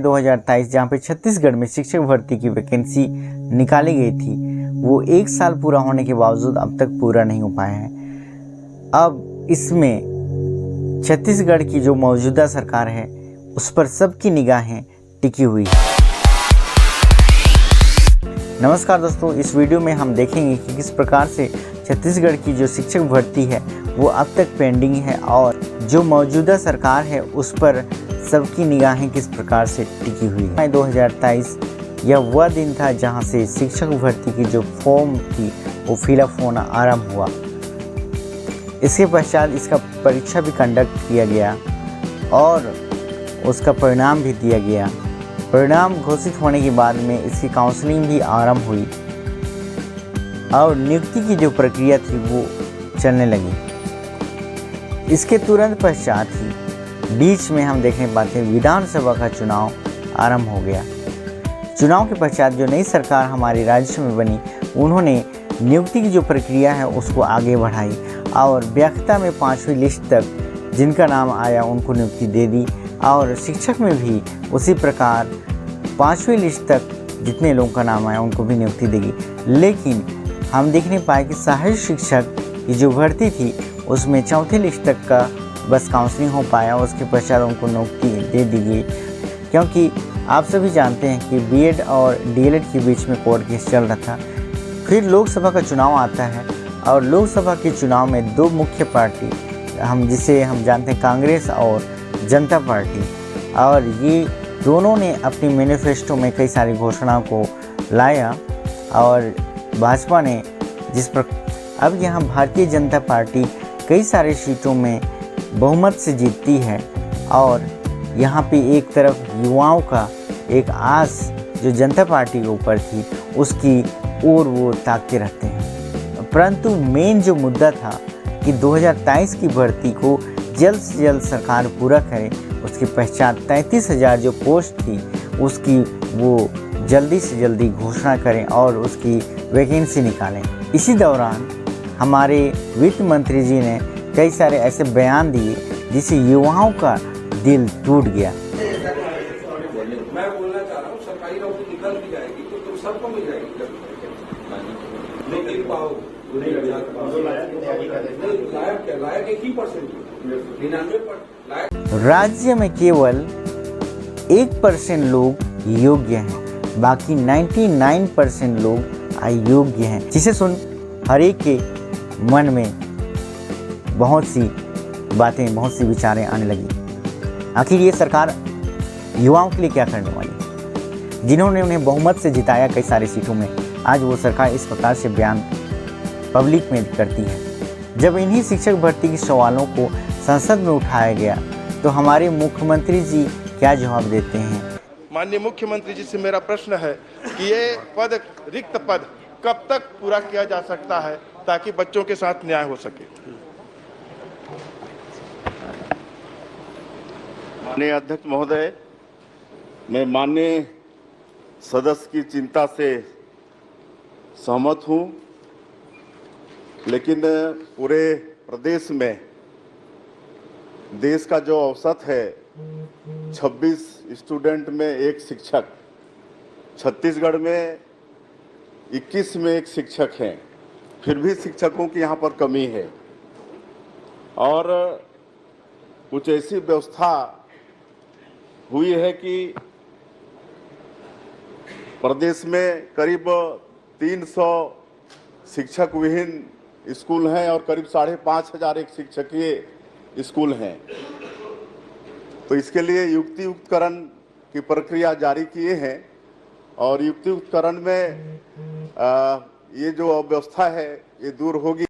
2023 जहाँ पे छत्तीसगढ़ में शिक्षक भर्ती की वैकेंसी निकाली गई थी, वो 1 साल पूरा होने के बावजूद अब तक पूरा नहीं हो पाया है। अब इसमें छत्तीसगढ़ की जो मौजूदा सरकार है उस पर सबकी निगाहें टिकी हुई है। नमस्कार दोस्तों, इस वीडियो में हम देखेंगे कि किस प्रकार से छत्तीसगढ़ की जो शिक्षक भर्ती है वो अब तक पेंडिंग है और जो मौजूदा सरकार है उस पर सबकी निगाहें किस प्रकार से टिकी हुई है। 2023 यह वह दिन था जहां से शिक्षक भर्ती की जो फॉर्म थी वो फिलअप होना आरंभ हुआ। इसके पश्चात इसका परीक्षा भी कंडक्ट किया गया और उसका परिणाम भी दिया गया। परिणाम घोषित होने के बाद में इसकी काउंसलिंग भी आरंभ हुई और नियुक्ति की जो प्रक्रिया थी वो चलने लगी। इसके तुरंत पश्चात ही बीच में हम देखने पाते हैं विधानसभा का चुनाव आरंभ हो गया। चुनाव के पश्चात जो नई सरकार हमारे राज्य में बनी, उन्होंने नियुक्ति की जो प्रक्रिया है उसको आगे बढ़ाई और व्याख्या में 5वीं लिस्ट तक जिनका नाम आया उनको नियुक्ति दे दी और शिक्षक में भी उसी प्रकार 5वीं लिस्ट तक जितने लोगों का नाम आया उनको भी नियुक्ति देगी। लेकिन हम देखने पाए कि सहायक शिक्षक की जो भर्ती थी उसमें 4थी लिस्ट तक का बस काउंसलिंग हो पाया, उसके पश्चात उनको नियुक्ति दे दी गई। क्योंकि आप सभी जानते हैं कि बीएड और डीएलएड के बीच में कोर्ट केस चल रहा था। फिर लोकसभा का चुनाव आता है और लोकसभा के चुनाव में दो मुख्य पार्टी जिसे हम जानते हैं कांग्रेस और जनता पार्टी, और ये दोनों ने अपनी मैनिफेस्टो में कई सारी घोषणाओं को लाया और भाजपा ने अब यहाँ भारतीय जनता पार्टी कई सारे सीटों में बहुमत से जीतती है और यहाँ पे एक तरफ युवाओं का एक आस जो जनता पार्टी के ऊपर थी उसकी ओर वो ताकते रहते हैं। परंतु मेन जो मुद्दा था कि 2023 की भर्ती को जल्द से जल्द सरकार पूरा करे, उसके पश्चात 33,000 जो पोस्ट थी उसकी वो जल्दी से जल्दी घोषणा करें और उसकी वैकेंसी निकालें। इसी दौरान हमारे वित्त मंत्री जी ने कई सारे ऐसे बयान दिए जिससे युवाओं का दिल टूट गया। मैं बोलना चाह रहा हूँ, सरकारी नौकरी निकल भी जाएगी तो तुम सबको मिल जाएगी, लेकिन पाओ लायक 1% 99% राज्य में केवल 1% लोग योग्य हैं, बाकी 99% लोग अयोग्य हैं, जिसे सुन हर एक के मन में बहुत सी बातें, बहुत सी विचारें आने लगी। आखिर ये सरकार युवाओं के लिए क्या करने वाली है? जिन्होंने उन्हें बहुमत से जिताया कई सारी सीटों में, आज वो सरकार इस प्रकार से बयान पब्लिक में करती है। जब इन्हीं शिक्षक भर्ती के सवालों को संसद में उठाया गया तो हमारे मुख्यमंत्री जी क्या जवाब देते हैं? माननीय मुख्यमंत्री जी से मेरा प्रश्न है कि ये रिक्त पद कब तक पूरा किया जा सकता है ताकि बच्चों के साथ न्याय हो सके? माननीय अध्यक्ष महोदय, मैं माननीय सदस्य की चिंता से सहमत हूं, लेकिन पूरे प्रदेश में देश का जो औसत है 26 स्टूडेंट में एक शिक्षक, छत्तीसगढ़ में 21 में एक शिक्षक हैं, फिर भी शिक्षकों की यहाँ पर कमी है और कुछ ऐसी व्यवस्था हुई है कि प्रदेश में करीब 300 शिक्षक विहीन स्कूल हैं और करीब 5,500 एक शिक्षकीय स्कूल हैं। तो इसके लिए युक्तियुक्तकरण की प्रक्रिया जारी किए हैं और युक्तियुक्तकरण में ये जो अव्यवस्था है ये दूर होगी।